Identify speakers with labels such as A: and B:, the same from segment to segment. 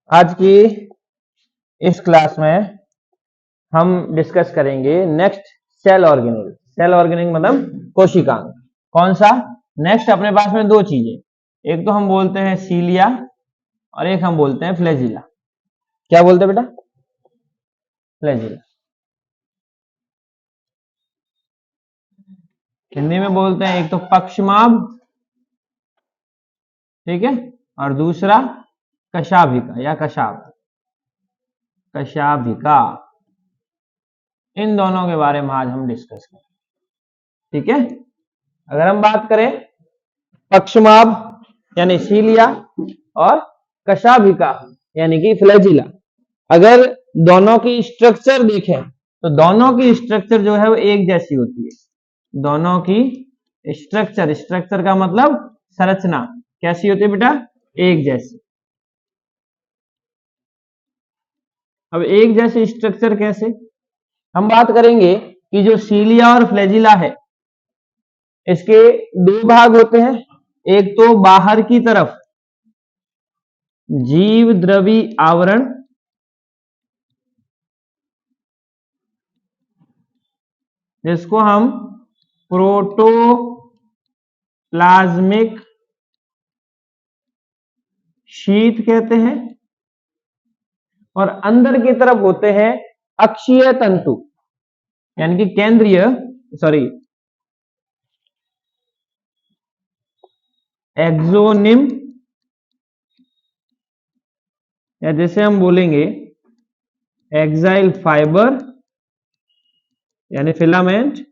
A: आज की इस क्लास में हम डिस्कस करेंगे next cell organelle. Cell organelle मतलब कोशिकांग। कौन सा? नेक्स्ट अपने पास में दो चीजें, एक तो हम बोलते हैं सीलिया और एक हम बोलते हैं फ्लैजिला। क्या बोलते हैं बेटा? फ्लैजिला। हिंदी में बोलते हैं एक तो पक्षमाभ, ठीक है, और दूसरा कशाभिका या कशाभ, कशाभिका। इन दोनों के बारे में आज हम डिस्कस करें, ठीक है। अगर हम बात करें पक्षमाभ यानी सीलिया और कशाभिका यानी कि फ्लैजिला, अगर दोनों की स्ट्रक्चर देखें तो दोनों की स्ट्रक्चर जो है वो एक जैसी होती है। दोनों की स्ट्रक्चर, स्ट्रक्चर का मतलब संरचना कैसी होती है बेटा? एक जैसी। अब एक जैसी स्ट्रक्चर कैसे? हम बात करेंगे कि जो सीलिया और फ्लैजिला है इसके दो भाग होते हैं। एक तो बाहर की तरफ जीव द्रवी आवरण, जिसको हम प्रोटोप्लाज्मिक शीट कहते हैं, और अंदर की तरफ होते हैं अक्षीय तंतु यानी कि केंद्रीय, सॉरी, एक्सोनिम, या जैसे हम बोलेंगे एक्साइल फाइबर यानी फिलामेंट,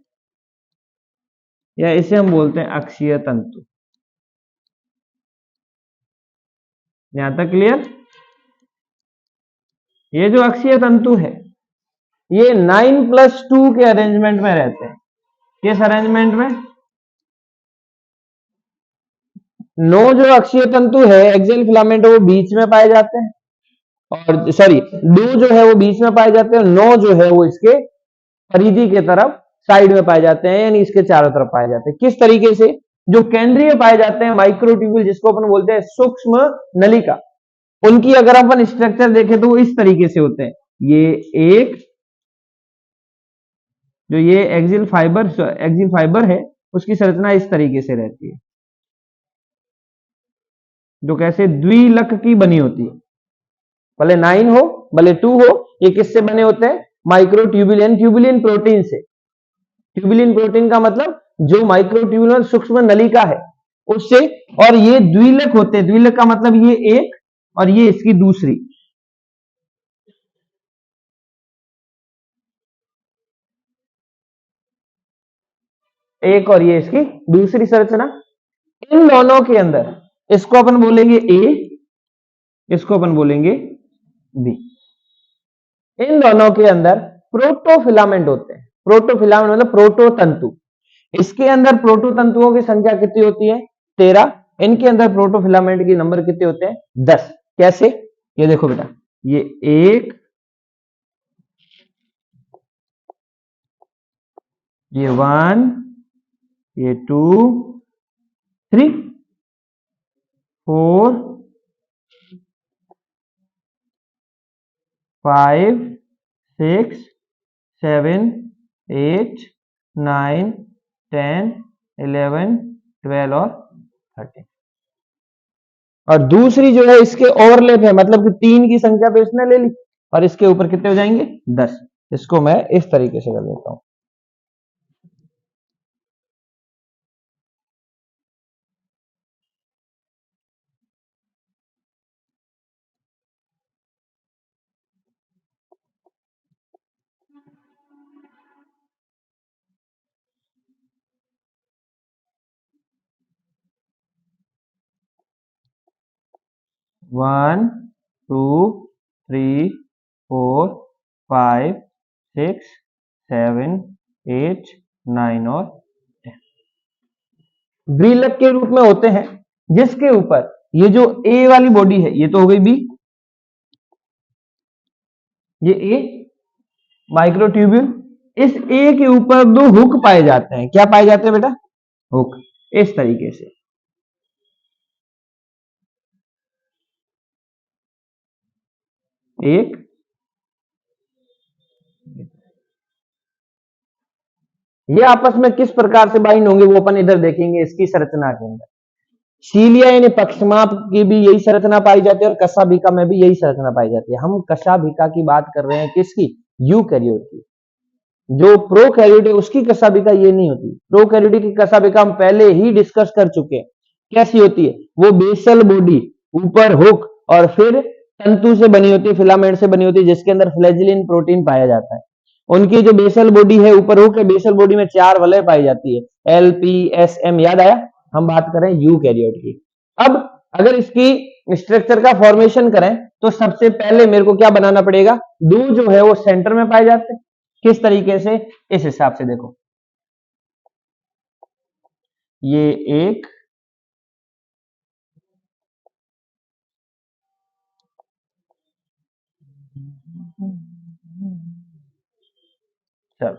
A: या इसे हम बोलते हैं अक्षीय तंतु। यहां तक क्लियर? ये जो अक्षीय तंतु है ये 9+2 के अरेंजमेंट में रहते हैं। किस अरेंजमेंट में? 9 जो अक्षीय तंतु है एक्सियल फिलामेंट वो बीच में पाए जाते हैं, और सॉरी 2 जो है वो बीच में पाए जाते हैं, 9 जो है वो इसके परिधि के तरफ साइड में पाए जाते हैं, यानी इसके चारों तरफ पाए जाते हैं। किस तरीके से? जो केंद्रीय पाए जाते हैं माइक्रोट्यूब्यूल, जिसको अपन बोलते हैं सूक्ष्म नलिका, उनकी अगर अपन स्ट्रक्चर देखें तो वो इस तरीके से होते हैं। ये एक जो ये एक्सियल फाइबर है उसकी संरचना इस तरीके से रहती है, जो कैसे द्विलक की बनी होती है। भले 9 हो भले 2 हो, ये किससे बने होते हैं? माइक्रोट्यूबुलिन, ट्यूबुलिन प्रोटीन से। ट्यूबुलिन प्रोटीन का मतलब जो माइक्रोट्यूबुलर सूक्ष्म नलिका है उससे, और ये द्विलक होते हैं। द्विलक का मतलब ये एक और ये इसकी दूसरी। एक और ये इसकी दूसरी संरचना। इन दोनों के अंदर इसको अपन बोलेंगे ए, इसको अपन बोलेंगे बी। इन दोनों के अंदर प्रोटोफिलामेंट होते हैं। प्रोटोफिलामेंट मतलब प्रोटोतंतु। इसके अंदर प्रोटोतंतुओं की संख्या कितनी होती है? 13। इनके अंदर प्रोटोफिलामेंट के नंबर कितने होते हैं? 10। कैसे? ये देखो बेटा, ये 1, ये 1, ये 2, 3, 4, 5, 6, 7, 8, 9, 10, 11, 12 और 13। और दूसरी जो है इसके ओवरलैप है, मतलब कि 3 की संख्या तो इसने ले ली और इसके ऊपर कितने हो जाएंगे? 10। इसको मैं इस तरीके से कर देता हूं। वन, टू, 3, 4, 5, 6, 7, 8, 9 और 10 द्विलक के रूप में होते हैं, जिसके ऊपर ये जो ए वाली बॉडी है ये तो हो गई बी, ये ए माइक्रोट्यूब्यूल, इस ए के ऊपर 2 हुक पाए जाते हैं। क्या पाए जाते हैं बेटा? हुक। इस तरीके से एक, ये आपस में किस प्रकार से बाइंड होंगे वो अपन इधर देखेंगे इसकी संरचना के अंदर। सीलिया यानी पक्षमाप की भी यही संरचना पाई जाती है और कशाभिका में भी यही संरचना पाई जाती है। हम कशाभिका की बात कर रहे हैं, किसकी? यूकैरियोट की। जो प्रोकैरियोट है उसकी कशाभिका ये नहीं होती। प्रोकैरियोट की कशाभिका हम पहले ही डिस्कस कर चुके हैं। कैसी होती है? वो बेसल बॉडी, ऊपर हुक और फिर तंतु से बनी होती है, फिलामेंट से बनी होती है, जिसके अंदर फ्लैजिलिन प्रोटीन पाया जाता है। उनकी जो बेसल बॉडी है, ऊपर हुक है, बेसल बॉडी में 4 वलय पाई जाती है, एल पी एस एम। याद आया? हम बात कर रहे हैं यूकैरियोट की। अब अगर इसकी स्ट्रक्चर का फॉर्मेशन करें तो सबसे पहले मेरे को क्या बनाना पड़ेगा? दो जो है वो सेंटर में पाए जाते हैं। किस तरीके से? इस हिसाब से देखो, ये एक, चलो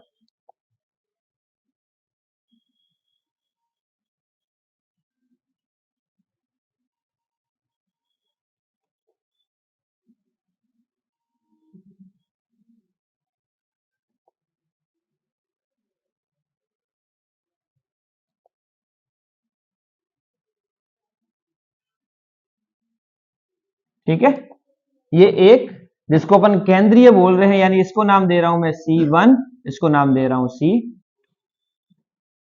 A: ठीक है। ये एक, जिसको अपन केंद्रीय बोल रहे हैं, यानी इसको नाम दे रहा हूं मैं C1, इसको नाम दे रहा हूं C।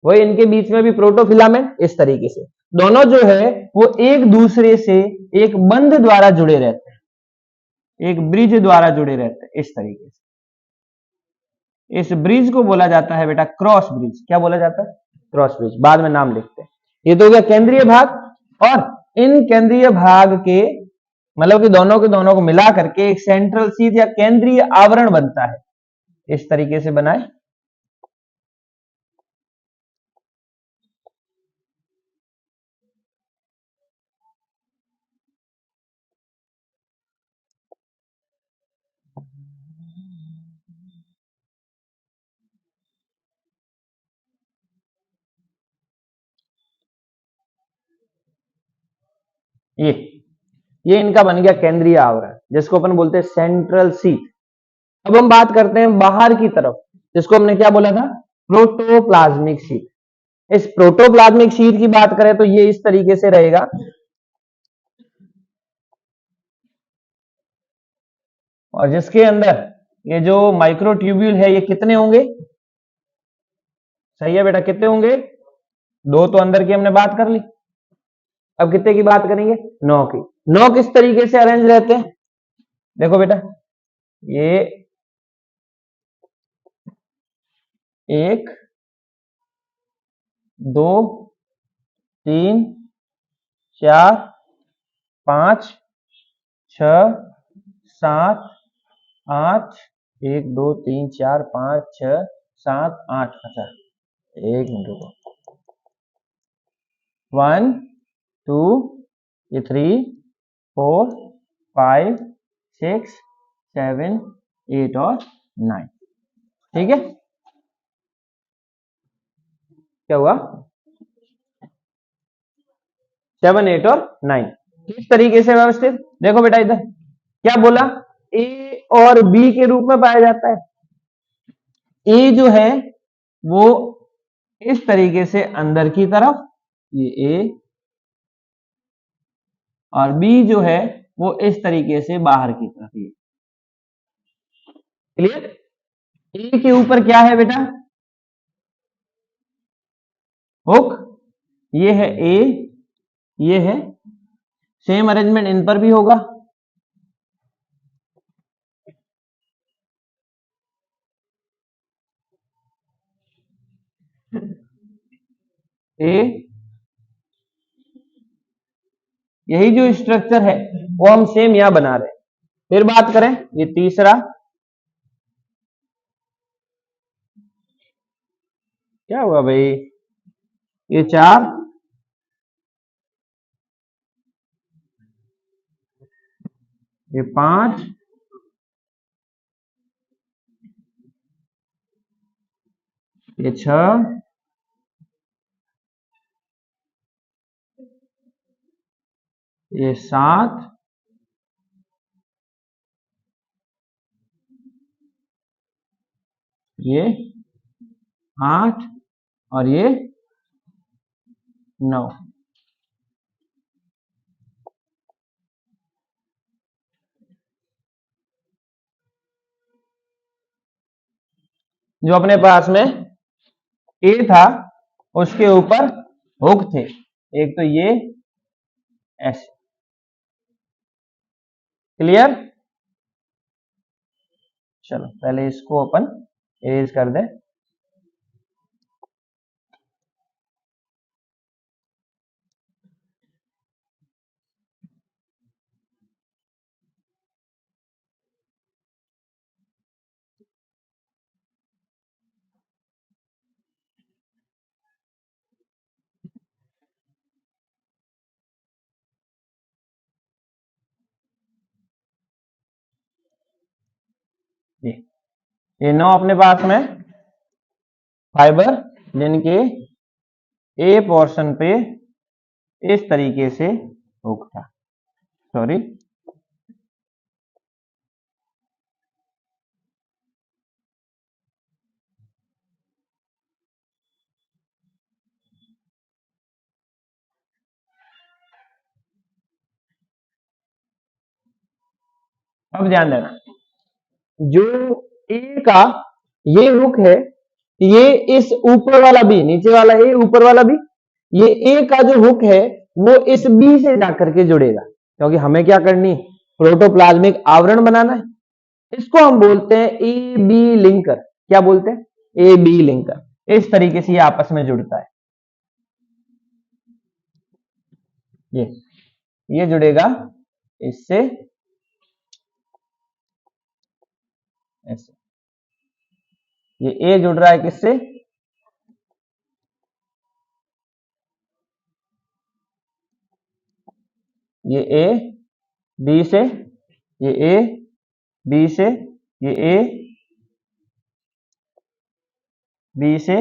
A: वही इनके बीच में भी प्रोटोफिलामेंट। इस तरीके से दोनों जो है वो एक दूसरे से एक बंध द्वारा जुड़े रहते हैं, एक ब्रिज द्वारा जुड़े रहते हैं। इस तरीके से इस ब्रिज को बोला जाता है बेटा क्रॉस ब्रिज। क्या बोला जाता है? Cross bridge. बाद में नाम लिखते हैं। ये तो हो गया केंद्रीय भाग। और इन केंद्रीय भाग के मतलब कि दोनों के दोनों को मिला करके एक सेंट्रल शीथ या केंद्रीय आवरण बनता है। इस तरीके से बनाए। ये इनका बन गया केंद्रीय आवरण, जिसको अपन बोलते हैं सेंट्रल शीथ। अब हम बात करते हैं बाहर की तरफ, जिसको हमने क्या बोला था? Protoplasmic sheath. इस प्रोटोप्लाज्मिक शीथ की बात करें तो ये इस तरीके से रहेगा। और जिसके अंदर ये जो माइक्रोट्यूब्यूल है ये कितने होंगे? सही है बेटा, कितने होंगे? दो तो अंदर की हमने बात कर ली। अब कितने की बात करेंगे? 9 की। 9 किस तरीके से अरेंज रहते हैं? देखो बेटा, ये एक, दो, तीन, चार, पांच, छ, सात, आठ, एक, दो, तीन, चार, पांच, छ, सात, आठ। अच्छा, एक मिनट रुको। 1, 2, ये 3, 4, 5, 6, 7, 8 और 9। ठीक है, क्या हुआ? 7, 8 और 9 किस तरीके से व्यवस्थित? देखो बेटा इधर क्या बोला? ए और बी के रूप में पाया जाता है। ए जो है वो इस तरीके से अंदर की तरफ, ये ए, और बी जो है वो इस तरीके से बाहर की तरफ। ये क्लियर? ए के ऊपर क्या है बेटा? हुक। ये है ए, ये है, सेम अरेंजमेंट इन पर भी होगा। ए, यही जो स्ट्रक्चर है वो हम सेम यहां बना रहे हैं। फिर बात करें, ये तीसरा, क्या हुआ भाई? ये 4, ये 5, ये 6, ये 7, ये 8 और ये 9। जो अपने पास में ए था उसके ऊपर हुक थे, एक तो ये ऐसे। क्लियर? चलो पहले इसको अपन इरेज कर दें। ये 9 अपने पास में फाइबर जिनके ए पोर्शन पे इस तरीके से हुक था। सॉरी, अब ध्यान देना, जो ए का ये हुक है, ये इस ऊपर वाला बी, नीचे वाला ए ऊपर वाला बी, ये ए का जो हुक है वो इस बी से जाकर के जुड़ेगा, क्योंकि हमें क्या करनी, प्रोटोप्लाज्मिक आवरण बनाना है। इसको हम बोलते हैं ए बी लिंकर। क्या बोलते हैं? A B linker. इस तरीके से ये आपस में जुड़ता है। ये जुड़ेगा इससे ऐसे। ये ए जुड़ रहा है किससे? ये ए बी से, ये ए बी से, ये ए बी से,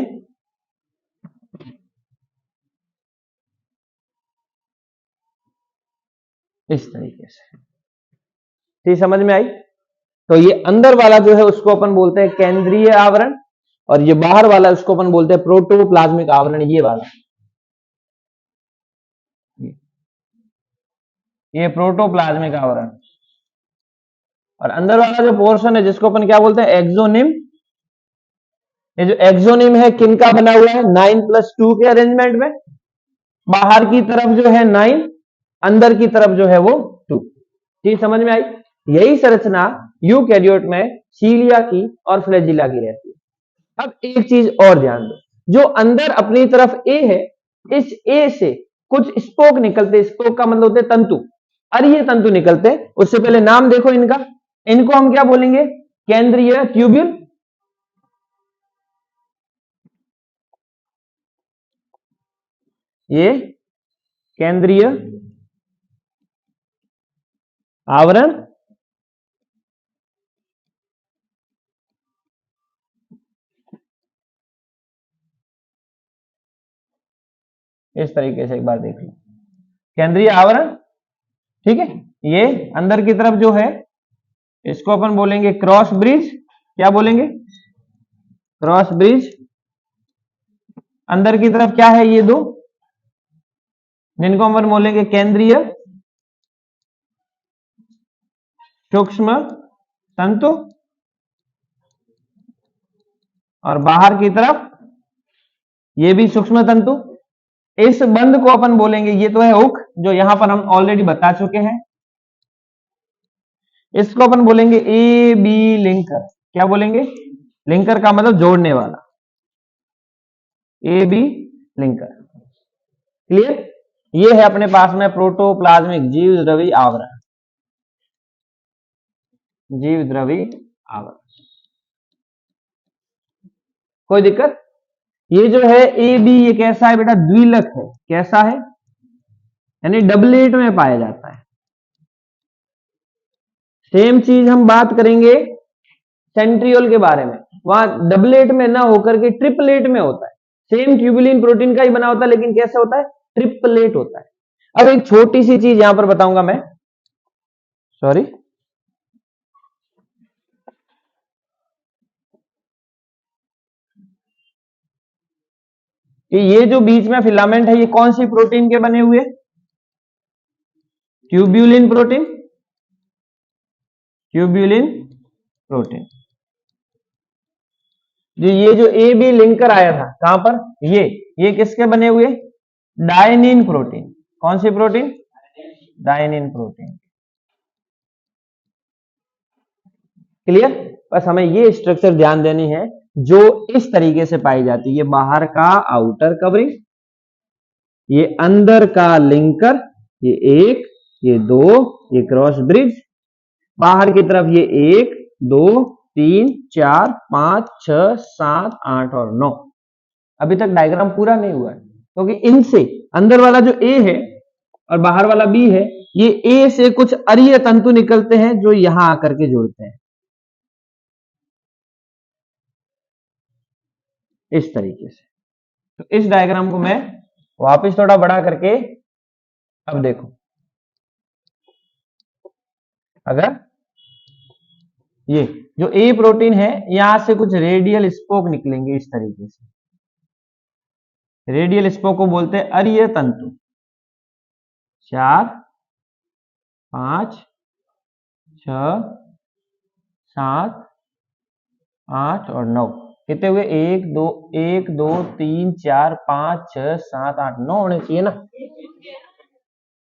A: इस तरीके से। ठीक, समझ में आई? तो ये अंदर वाला जो है उसको अपन बोलते हैं केंद्रीय आवरण, और ये बाहर वाला उसको अपन बोलते हैं प्रोटोप्लाज्मिक आवरण। ये वाला, ये प्रोटोप्लाज्मिक आवरण। और अंदर वाला जो पोर्शन है जिसको अपन क्या बोलते हैं? एक्सोनिम। ये जो एक्सोनिम है किनका बना हुआ है? 9+2 के अरेंजमेंट में। बाहर की तरफ जो है 9, अंदर की तरफ जो है वो 2। ठीक, समझ में आई? यही संरचना यूकैरियोट में सीलिया की और फ्लैजिला की रहती है। अब एक चीज और ध्यान दो, जो अंदर अपनी तरफ ए है, इस ए से कुछ स्पोक निकलते, स्पोक का मतलब होते तंतु, अरीय तंतु निकलते। उससे पहले नाम देखो इनका, इनको हम क्या बोलेंगे? केंद्रीय ट्यूब्यूल। ये केंद्रीय आवरण, इस तरीके से एक बार देख लो, केंद्रीय आवरण। ठीक है, ये अंदर की तरफ जो है इसको अपन बोलेंगे क्रॉस ब्रिज। क्या बोलेंगे? Cross bridge. अंदर की तरफ क्या है? ये दो, जिनको अपन बोलेंगे केंद्रीय सूक्ष्म तंतु। और बाहर की तरफ ये भी सूक्ष्म तंतु। इस बंद को अपन बोलेंगे, ये तो है हुक जो यहां पर हम ऑलरेडी बता चुके हैं, इसको अपन बोलेंगे ए बी लिंकर। क्या बोलेंगे? लिंकर का मतलब जोड़ने वाला, ए बी लिंकर। क्लियर? ये है अपने पास में प्रोटोप्लाज्मिक जीव द्रवी आवरण। जीव द्रवी आवरण, कोई दिक्कत? ये जो है ए बी, ये कैसा है बेटा? द्विलक है। कैसा है? यानी डबलेट में पाया जाता है। सेम चीज हम बात करेंगे सेंट्रियोल के बारे में, वहां डबलेट में ना होकर के ट्रिपलेट में होता है। सेम ट्यूबुलिन प्रोटीन का ही बना होता है, लेकिन कैसे होता है? ट्रिपलेट होता है। अब एक छोटी सी चीज यहां पर बताऊंगा मैं, सॉरी, कि ये जो बीच में फिलामेंट है ये कौन सी प्रोटीन के बने हुए? Tubulin protein, tubulin protein. ये जो ए बी लिंकर आया था कहां पर? ये किसके बने हुए? डायनिन प्रोटीन। कौन सी प्रोटीन? डायनिन प्रोटीन। क्लियर? बस हमें ये स्ट्रक्चर ध्यान देनी है जो इस तरीके से पाई जाती है। ये बाहर का आउटर कवरिंग, ये अंदर का लिंकर, ये एक, ये दो, ये क्रॉस ब्रिज, बाहर की तरफ ये 1 2 3 4 5 6 7 8 और 9। अभी तक डायग्राम पूरा नहीं हुआ है क्योंकि इनसे अंदर वाला जो ए है और बाहर वाला बी है, ये ए से कुछ अरीय तंतु निकलते हैं जो यहां आकर के जुड़ते हैं इस तरीके से। तो इस डायग्राम को मैं वापस थोड़ा बड़ा करके, अब देखो, अगर ये जो ए प्रोटीन है यहां से कुछ रेडियल स्पोक निकलेंगे इस तरीके से। रेडियल स्पोक को बोलते हैं अरीय तंतु। 4 5 6 7 8 और 9 कितने हुए? 1 2 3 4 5 6 7 8 9 होने चाहिए ना।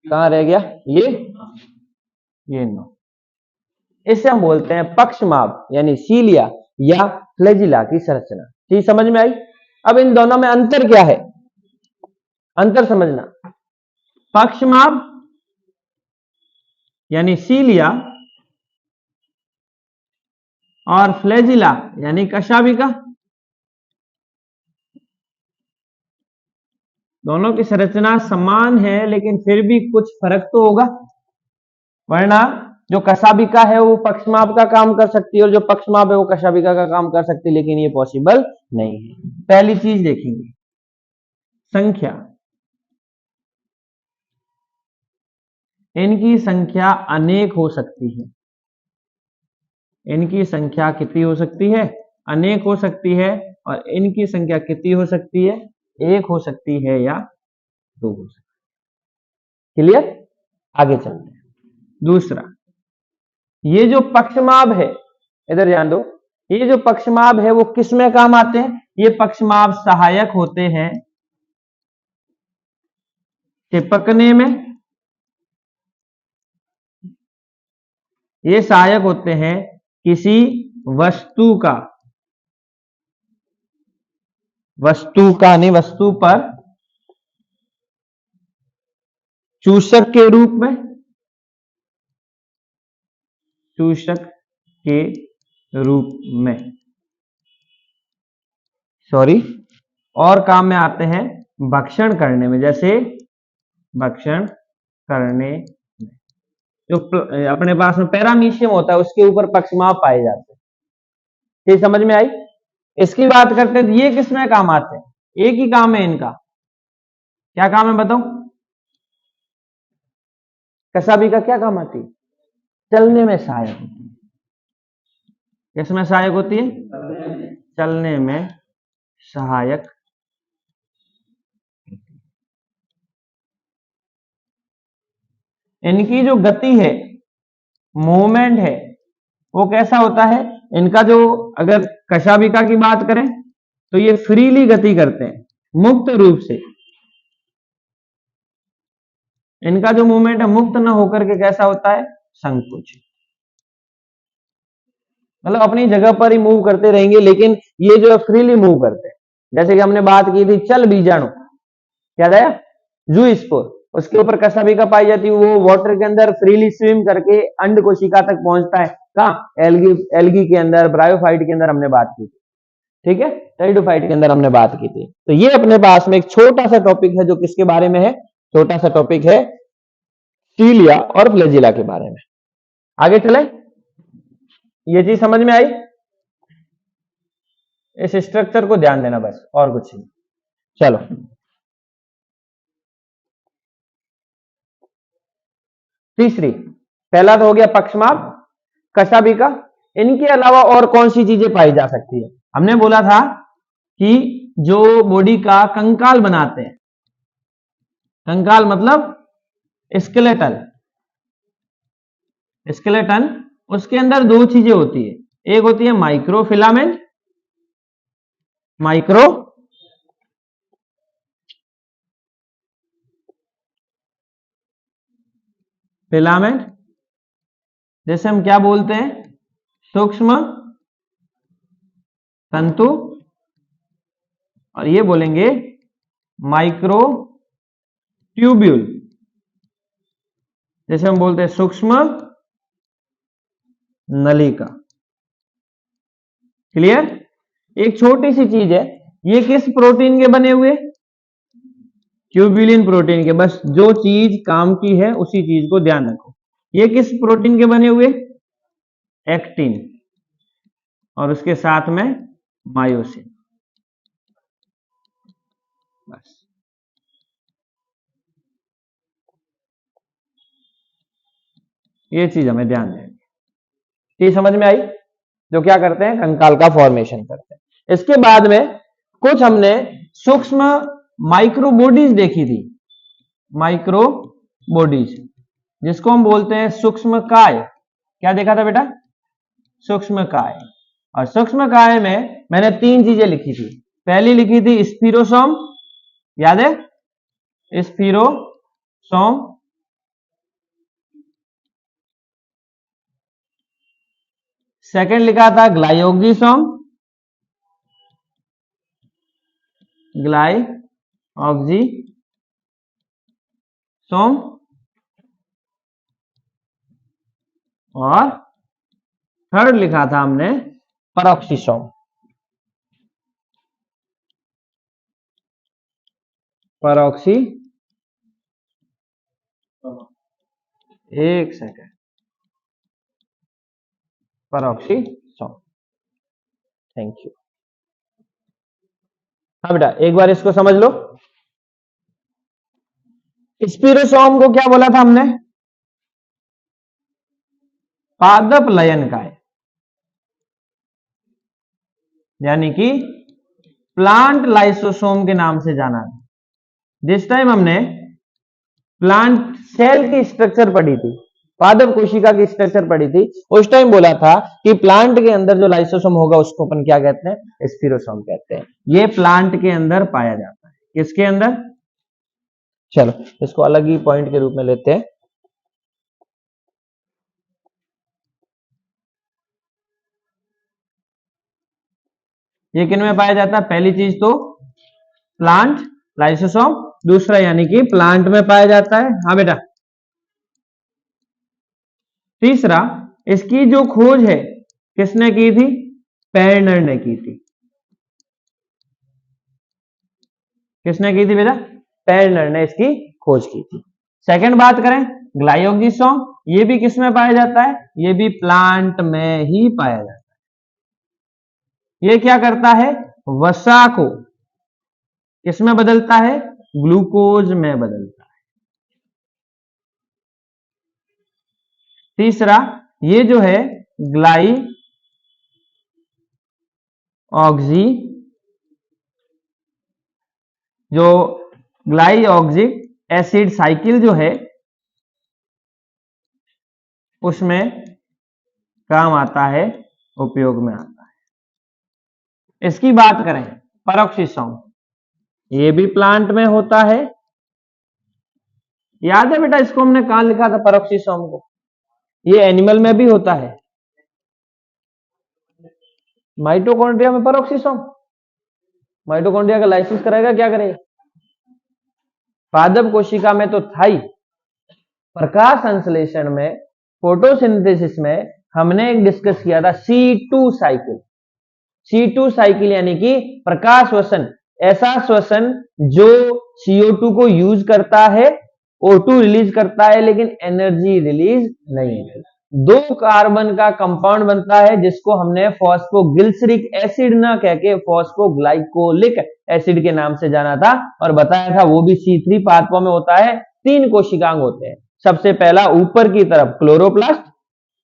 A: कहां रह गया? ये 9। इसे हम बोलते हैं पक्षमाभ यानी सीलिया या फ्लैजिला की संरचना। ठीक समझ में आई? अब इन दोनों में अंतर क्या है? अंतर समझना। पक्षमाभ यानी सीलिया और फ्लैजिला यानी कशाभिका, दोनों की संरचना समान है लेकिन फिर भी कुछ फर्क तो होगा, वरना जो कशाभिका है वो पक्षमाभ का काम कर सकती है और जो पक्षमाभ है वो कशाभिका का काम कर सकती है, लेकिन ये पॉसिबल नहीं है। पहली चीज देखेंगे संख्या। इनकी संख्या अनेक हो सकती है। इनकी संख्या कितनी हो सकती है? अनेक हो सकती है। और इनकी संख्या कितनी हो सकती है? 1 हो सकती है या 2 हो सकती है। क्लियर? आगे चलते हैं। दूसरा, ये जो पक्षमाभ है, इधर ध्यान दो, ये जो पक्षमाभ है वो किस में काम आते हैं? ये पक्षमाभ सहायक होते हैं चिपकने में, ये सहायक होते हैं किसी वस्तु नहीं, वस्तु पर चूषक के रूप में, चूषक के रूप में, सॉरी, और काम में आते हैं भक्षण करने में। जैसे भक्षण करने में जो अपने पास में पैरामीशियम होता है उसके ऊपर पक्षमाभ पाए जाते हैं। ठीक समझ में आई? इसकी बात करते हैं, ये किस में काम आते हैं? एक ही काम है इनका। क्या काम है बताओ? कशाभिका क्या काम आती है? चलने में सहायक होती है। किस में सहायक होती है? चलने में सहायक। इनकी जो गति है, मूवमेंट है, वो कैसा होता है? इनका जो, अगर कशाभिका की बात करें तो ये फ्रीली गति करते हैं, मुक्त रूप से। इनका जो मूवमेंट है मुक्त न होकर के कैसा होता है? संकुचित। मतलब अपनी जगह पर ही मूव करते रहेंगे, लेकिन ये जो है फ्रीली मूव करते हैं। जैसे कि हमने बात की थी चल बीजाणु, याद आया? जू स्पोर, उसके ऊपर कशाभिका पाई जाती है। वो वाटर के अंदर फ्रीली स्विम करके अंड कोशिका तक पहुंचता है। कहाँ? एल्गी के अंदर, ब्रायोफाइट के अंदर हमने बात की थी। ठीक है, टेरिडोफाइट के अंदर हमने बात की थी। तो ये अपने पास में एक छोटा सा टॉपिक है जो किसके बारे में है? छोटा सा टॉपिक है सीलिया और फ्लैजिला के बारे में। आगे चले, ये चीज समझ में आई? इस स्ट्रक्चर को ध्यान देना बस, और कुछ नहीं। चलो, तीसरी, पहला तो हो गया पक्षमाभ, कशाभिका। इनके अलावा और कौन सी चीजें पाई जा सकती है? हमने बोला था कि जो बॉडी का कंकाल बनाते हैं, कंकाल मतलब स्केलेटन, स्केलेटन, उसके अंदर दो चीजें होती है, एक होती है माइक्रोफिलामेंट, माइक्रो फिलामेंट, जैसे हम क्या बोलते हैं, सूक्ष्म तंतु, और ये बोलेंगे माइक्रो ट्यूब्यूल, जैसे हम बोलते हैं सूक्ष्म नलिका। क्लियर? एक छोटी सी चीज है, ये किस प्रोटीन के बने हुए, ट्यूब्यूलिन प्रोटीन के, बस जो चीज काम की है उसी चीज को ध्यान रखो। ये किस प्रोटीन के बने हुए, एक्टिन, और उसके साथ में मायोसिन, बस। ये चीज हमें ध्यान देनी, ये समझ में आई, जो क्या करते हैं, कंकाल का फॉर्मेशन करते हैं। इसके बाद में कुछ हमने सूक्ष्म माइक्रो बॉडीज देखी थी, माइक्रो बॉडीज, जिसको हम बोलते हैं सूक्ष्म काय। क्या देखा था बेटा, सूक्ष्म काय। और सूक्ष्म काय में मैंने तीन चीजें लिखी थी, पहली लिखी थी स्पिरोसोम, याद है, स्पिरोसोम, सेकंड लिखा था ग्लाइयोक्सिसोम, ग्लाइऑक्सिसोम, और थर्ड लिखा था हमने पेरोक्सिसोम, पेरोक्सी, एक सेकेंड, पेरोक्सिसोम, थैंक यू। हाँ बेटा, एक बार इसको समझ लो, स्पिरोसोम को क्या बोला था हमने, पादप लयन काय, यानी कि प्लांट लाइसोसोम के नाम से जाना था। जिस टाइम हमने प्लांट सेल की स्ट्रक्चर पढ़ी थी, पादप कोशिका की स्ट्रक्चर पढ़ी थी, उस टाइम बोला था कि प्लांट के अंदर जो लाइसोसोम होगा उसको अपन क्या कहते हैं, स्पिरोसोम कहते हैं। ये प्लांट के अंदर पाया जाता है, किसके अंदर, चलो इसको अलग ही पॉइंट के रूप में लेते हैं। ये किन में पाया जाता है, पहली चीज तो प्लांट लाइसोसोम, दूसरा यानी कि प्लांट में पाया जाता है, हाँ बेटा, तीसरा इसकी जो खोज है किसने की थी, पेर्नर ने की थी, किसने की थी बेटा, पेर्नर ने इसकी खोज की थी। सेकंड बात करें ग्लाइयोक्सिसोम, ये भी किस में पाया जाता है, ये भी प्लांट में ही पाया जाता है। ये क्या करता है, वसा को किस में बदलता है, ग्लूकोज में बदलता है। तीसरा ये जो है ग्लाइऑक्सिक एसिड साइकिल जो है उसमें काम आता है, उपयोग में आता है। इसकी बात करें पेरोक्सिसोम, ये भी प्लांट में होता है, याद है बेटा इसको हमने कहां लिखा था पेरोक्सिसोम को, ये एनिमल में भी होता है, माइटोकॉन्ड्रिया में पेरोक्सिसोम, माइटोकॉन्ड्रिया का लाइसिस कराएगा, क्या करेगा, पादप कोशिका में तो था ही, प्रकाश संश्लेषण में, फोटोसिंथेसिस में हमने एक डिस्कस किया था C2 साइकिल। C2 साइकिल यानी कि प्रकाश श्वसन, ऐसा श्वसन जो CO2 को यूज करता है, O2 रिलीज करता है, लेकिन एनर्जी रिलीज नहीं है। दो कार्बन का कंपाउंड बनता है जिसको हमने फॉस्फोग्लिसरिक एसिड ना कह के फॉस्फोग्लाइकोलिक एसिड के नाम से जाना था और बताया था, वो भी C3 पादपों में होता है। 3 कोशिकांग होते हैं, सबसे पहला ऊपर की तरफ क्लोरोप्लास्ट,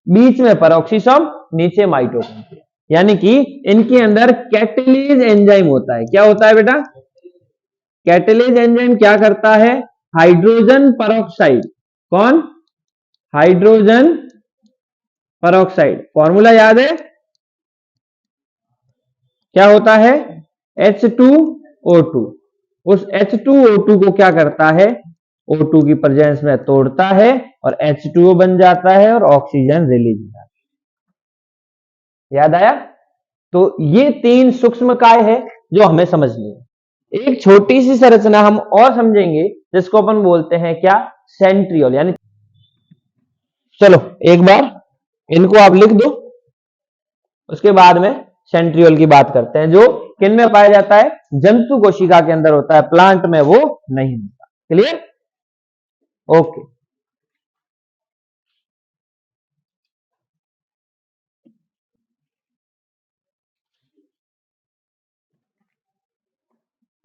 A: बीच में पेरोक्सिसोम, नीचे माइटोकॉन्ड्रिया। यानी कि इनके अंदर कैटलेज एंजाइम होता है। क्या होता है बेटा? कैटलेज एंजाइम क्या करता है? Hydrogen peroxide. कौन? Hydrogen peroxide. फॉर्मूला याद है? क्या होता है? H2O2। उस H2O2 को क्या करता है? O2 की प्रेजेंस में तोड़ता है और H2O बन जाता है और ऑक्सीजन रिलीज हो जाता है। याद आया? तो ये 3 सूक्ष्म काय है जो हमें समझनी है। एक छोटी सी संरचना हम और समझेंगे जिसको अपन बोलते हैं क्या? सेंट्रियोल। यानी चलो एक बार इनको आप लिख दो, उसके बाद में सेंट्रियोल की बात करते हैं, जो किन में पाया जाता है? जंतु कोशिका के अंदर होता है, प्लांट में वो नहीं होता। क्लियर? ओके।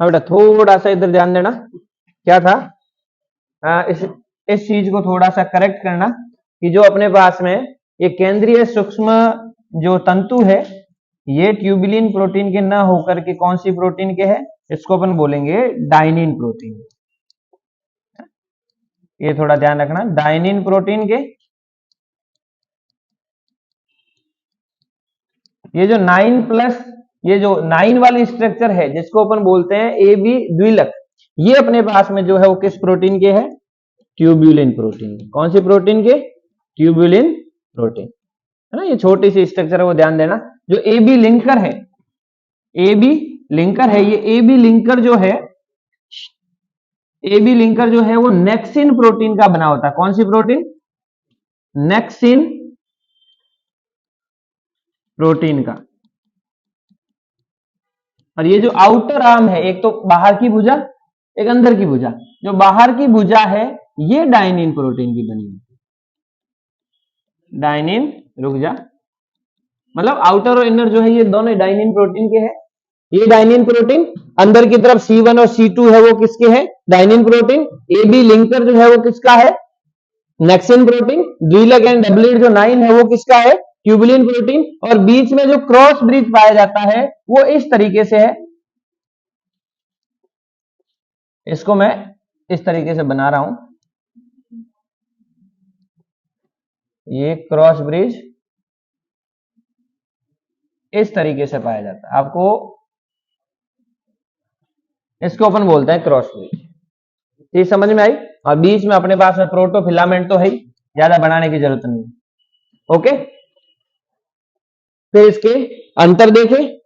A: हाँ बेटा, थोड़ा सा इधर ध्यान देना। क्या था? इस चीज को थोड़ा सा करेक्ट करना कि जो अपने पास में ये केंद्रीय सूक्ष्म जो तंतु है, ये ट्यूबुलिन प्रोटीन के ना होकर के कौन सी प्रोटीन के है? इसको अपन बोलेंगे डाइनिन प्रोटीन। ये थोड़ा ध्यान रखना, डाइनिन प्रोटीन के। ये जो 9+, ये जो 9 वाली स्ट्रक्चर है जिसको अपन बोलते हैं ए बी द्विलक, ये अपने पास में जो है वो किस प्रोटीन के है? Tubulin protein. कौन सी प्रोटीन के? ट्यूबुलिन प्रोटीन, है ना। ये छोटी सी स्ट्रक्चर है, वो ध्यान देना। जो ए बी लिंकर है, ए बी लिंकर है, ये ए बी लिंकर जो है, ए बी लिंकर जो है वो नेक्सिन प्रोटीन का बना होता है। कौन सी प्रोटीन? नेक्सिन प्रोटीन का। और ये जो आउटर आर्म है, एक तो बाहर की भुजा, एक अंदर की भुजा, जो बाहर की भुजा है ये डाइनिन प्रोटीन की बनी है। डाइनिन, रुक जा, मतलब आउटर और इनर जो है ये दोनों डाइनिन प्रोटीन के हैं। ये डाइनिन प्रोटीन, अंदर की तरफ C1 और C2 है वो किसके हैं? Dynein protein. A B linker जो है वो किसका है? Nexin protein. द्विलक एंड डबलेट जो 9 है वो किसका है? Tubulin protein. और बीच में जो क्रॉस ब्रिज पाया जाता है वो इस तरीके से है। इसको मैं इस तरीके से बना रहा हूं, ये क्रॉस ब्रिज इस तरीके से पाया जाता है। आपको इसको अपन बोलते हैं क्रॉस ब्रिज। ये समझ में आई? और बीच में अपने पास में प्रोटोफिलामेंट तो है ही, ज्यादा बनाने की जरूरत नहीं। ओके, फिर इसके अंतर देखें।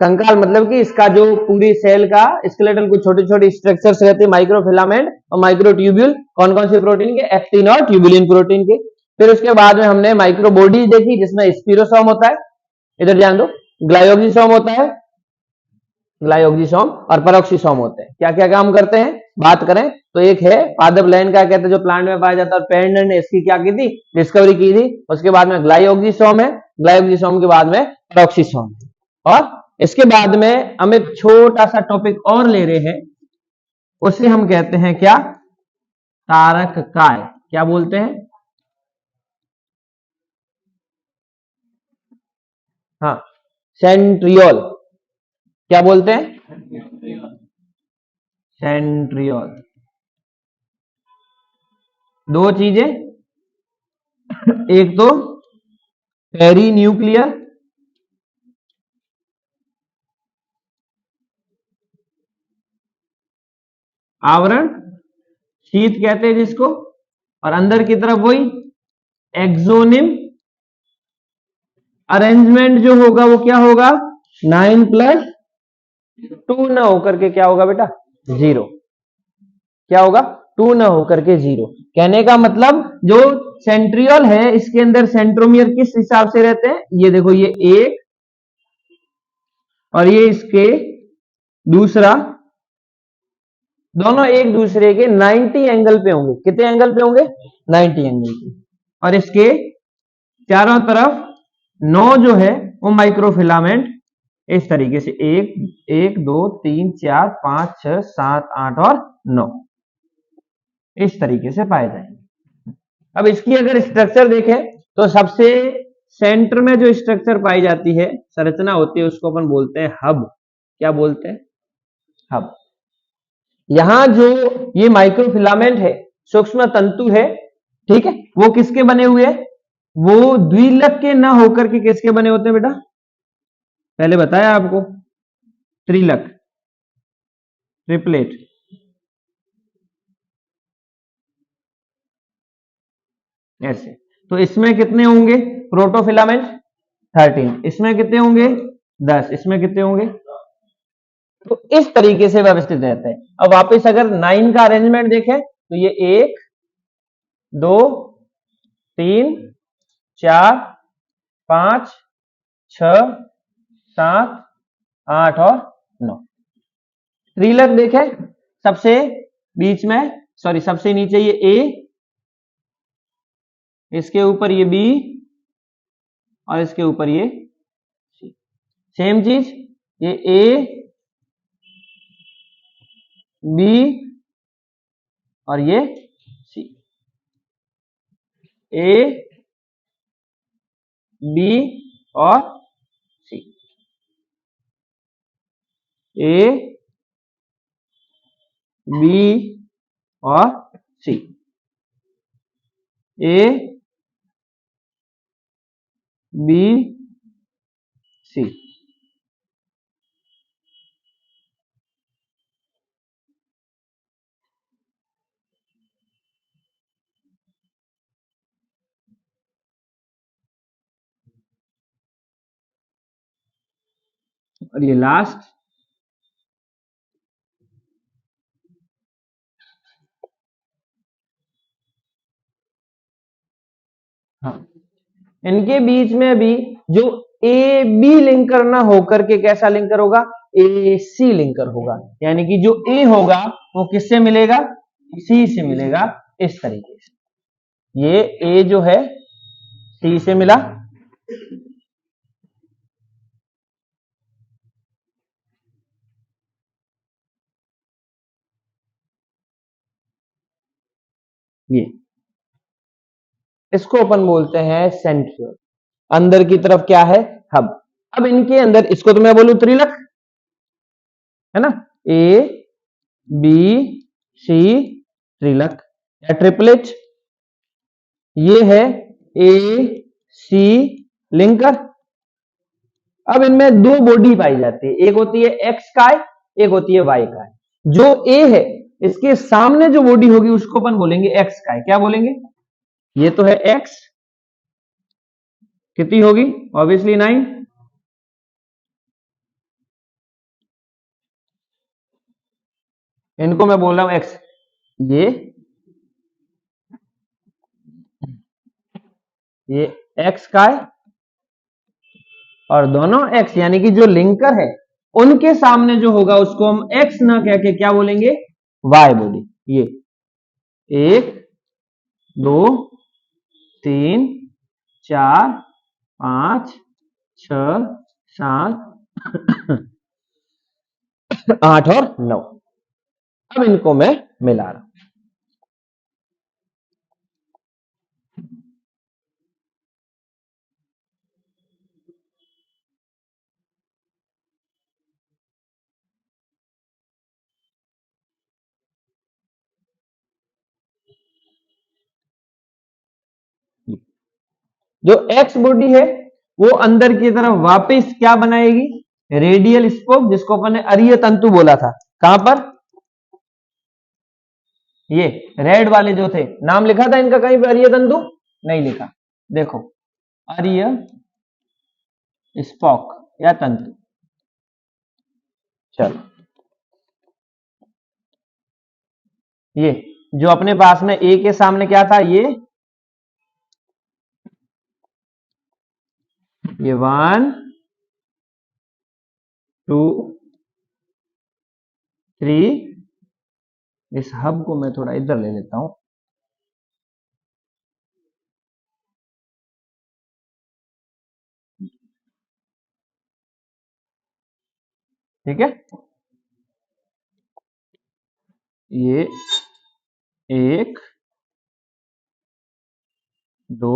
A: कंकाल मतलब कि इसका जो पूरी सेल का स्केलेटल कुछ छोटे छोटे स्ट्रक्चर्स रहते हैं, माइक्रोफिलामेंट और माइक्रोट्यूब्यूल। कौन कौन से प्रोटीन के? एक्टिन और ट्यूबुलिन प्रोटीन के। फिर उसके बाद में हमने माइक्रोबॉडी देखी जिसमें स्पिरोसोम होता है, इधर ध्यान दो, ग्लाइयोक्सिसोम होता है, ग्लाइयोक्सिसोम और पेरोक्सिसोम होते हैं। क्या क्या काम करते हैं बात करें तो एक है पादप लाइन का कहते हैं जो प्लांट में पाया जाता है, और पेरनेट ने इसकी क्या की थी? डिस्कवरी की थी। उसके बाद में ग्लाइयोक्सिसोम है, ग्लाइयोक्सिसोम के बाद में पेरोक्सिसोम। और इसके बाद में हम एक छोटा सा टॉपिक और ले रहे हैं, उसे हम कहते हैं क्या? तारक काय। क्या बोलते हैं? हाँ, सेंट्रियोल। क्या बोलते हैं? सेंट्रियोल। दो चीजें, एक तो पेरी न्यूक्लियर, आवरण, शीत कहते हैं जिसको, और अंदर की तरफ वही एक्सोनिम। अरेंजमेंट जो होगा वो क्या होगा? 9+2 ना होकर के क्या होगा बेटा? 0। क्या होगा? 2 ना होकर के 0। कहने का मतलब जो सेंट्रियोल है इसके अंदर सेंट्रोमियर किस हिसाब से रहते हैं? ये देखो, ये एक और ये इसके दूसरा, दोनों एक दूसरे के 90 एंगल पे होंगे। कितने एंगल पे होंगे? 90 एंगल पे। और इसके चारों तरफ 9 जो है वो माइक्रोफिलामेंट इस तरीके से 1 1 2 3 4 5 6 7 8 और 9 इस तरीके से पाए जाएंगे। अब इसकी अगर स्ट्रक्चर देखें तो सबसे सेंटर में जो स्ट्रक्चर पाई जाती है, संरचना होती है, उसको अपन बोलते हैं हब। क्या बोलते हैं? हब। यहां जो ये माइक्रोफिलामेंट है, सूक्ष्म तंतु है, ठीक है, वो किसके बने हुए हैं? वो द्विलक के ना होकर के किसके बने होते हैं बेटा? पहले बताया आपको, त्रिलक, ट्रिपलेट। ऐसे। तो इसमें कितने होंगे प्रोटोफिलामेंट? 13। इसमें कितने होंगे? 10। इसमें कितने होंगे? तो इस तरीके से व्यवस्थित रहते हैं। अब वापस अगर 9 का अरेंजमेंट देखें तो ये 1 2 3 4 5 6 7 8 और 9। त्रिलक देखें, सबसे बीच में, सॉरी सबसे नीचे ये ए, इसके ऊपर ये बी और इसके ऊपर ये सी। सेम चीज, ये ए बी और ये सी। ए बी और सी। ए बी और सी। A B C. और ये लास्ट, हाँ, इनके बीच में भी जो ए बी लिंकर ना होकर के कैसा लिंकर होगा? ए सी लिंकर होगा। यानी कि जो ए होगा वो किससे मिलेगा? सी से मिलेगा। इस तरीके से ये ए जो है सी से मिला, ये इसको अपन बोलते हैं सेंट्रियोल। अंदर की तरफ क्या है? हब। अब इनके अंदर इसको तो मैं बोलूं त्रिलक, है ना, ए बी सी, त्रिलक या ट्रिपलेट। ये है ए सी लिंकर। अब इनमें दो बॉडी पाई जाती है, एक होती है एक्स काय, एक होती है वाई काय। जो ए है इसके सामने जो बॉडी होगी उसको अपन बोलेंगे एक्स काय। क्या बोलेंगे? ये तो है एक्स, कितनी होगी? ऑब्वियसली 9। इनको मैं बोल रहा हूं एक्स। ये एक्स काय, और दोनों एक्स यानी कि जो लिंकर है उनके सामने जो होगा उसको हम एक्स ना कह के क्या बोलेंगे? Y body. ये 1 2 3 4 5 6 7 8 और 9। अब इनको मैं मिला रहा हूं। जो एक्स बॉडी है वो अंदर की तरफ वापस क्या बनाएगी? रेडियल स्पोक, जिसको अपन ने अरीय तंतु बोला था। कहां पर? ये रेड वाले जो थे, नाम लिखा था इनका कहीं पे? अरीय तंतु नहीं लिखा। देखो, अरीय स्पोक या तंतु। चलो, ये जो अपने पास में ए के सामने क्या था? ये 1 2 3। इस हब को मैं थोड़ा इधर ले लेता हूं। ठीक है, ये 1 2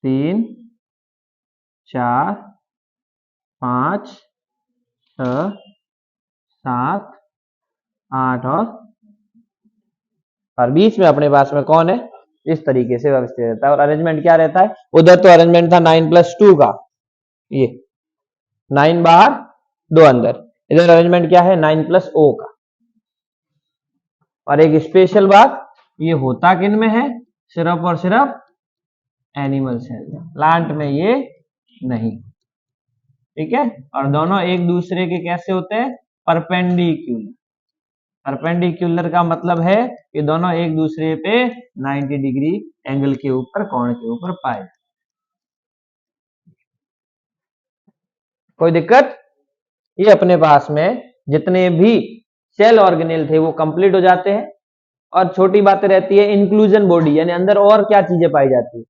A: 3 4 5 6 7 8 और बीच में अपने पास में कौन है, इस तरीके से व्यवस्थित रहता है। और अरेंजमेंट क्या रहता है, उधर तो अरेंजमेंट था 9+2 का, ये 9 बाहर 2 अंदर, इधर अरेंजमेंट क्या है 9+O का। और एक स्पेशल बात, ये होता किन में है, सिर्फ और सिर्फ एनिमल सेल में, प्लांट में ये नहीं, ठीक है। और दोनों एक दूसरे के कैसे होते हैं, परपेंडिकुलर। परपेंडिकुलर का मतलब है कि दोनों एक दूसरे पे 90 डिग्री एंगल के ऊपर, कोण के ऊपर पाए। कोई दिक्कत, ये अपने पास में जितने भी सेल ऑर्गेनेल थे वो कंप्लीट हो जाते हैं। और छोटी बातें रहती है, इंक्लूजन बॉडी, यानी अंदर और क्या चीजें पाई जाती है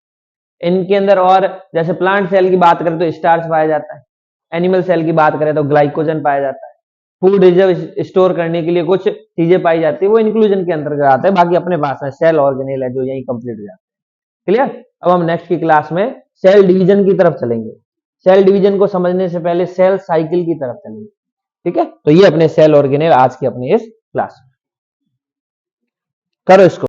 A: इनके अंदर। और जैसे प्लांट सेल की बात करें तो स्टार्च पाया जाता है, एनिमल सेल की बात करें तो ग्लाइकोजन पाया जाता है, फूड रिजर्व स्टोर करने के लिए कुछ चीजें पाई जाती है, वो इंक्लूजन के अंतर्गत आता है। बाकी अपने पास में सेल ऑर्गेनेल है जो यही कंप्लीट हो जाता है। क्लियर। अब हम नेक्स्ट की क्लास में सेल डिवीजन की तरफ चलेंगे। सेल डिवीजन को समझने से पहले सेल साइकिल की तरफ चलेंगे, ठीक है। तो ये अपने सेल ऑर्गेनेल आज की अपनी इस क्लास में, करो इसको।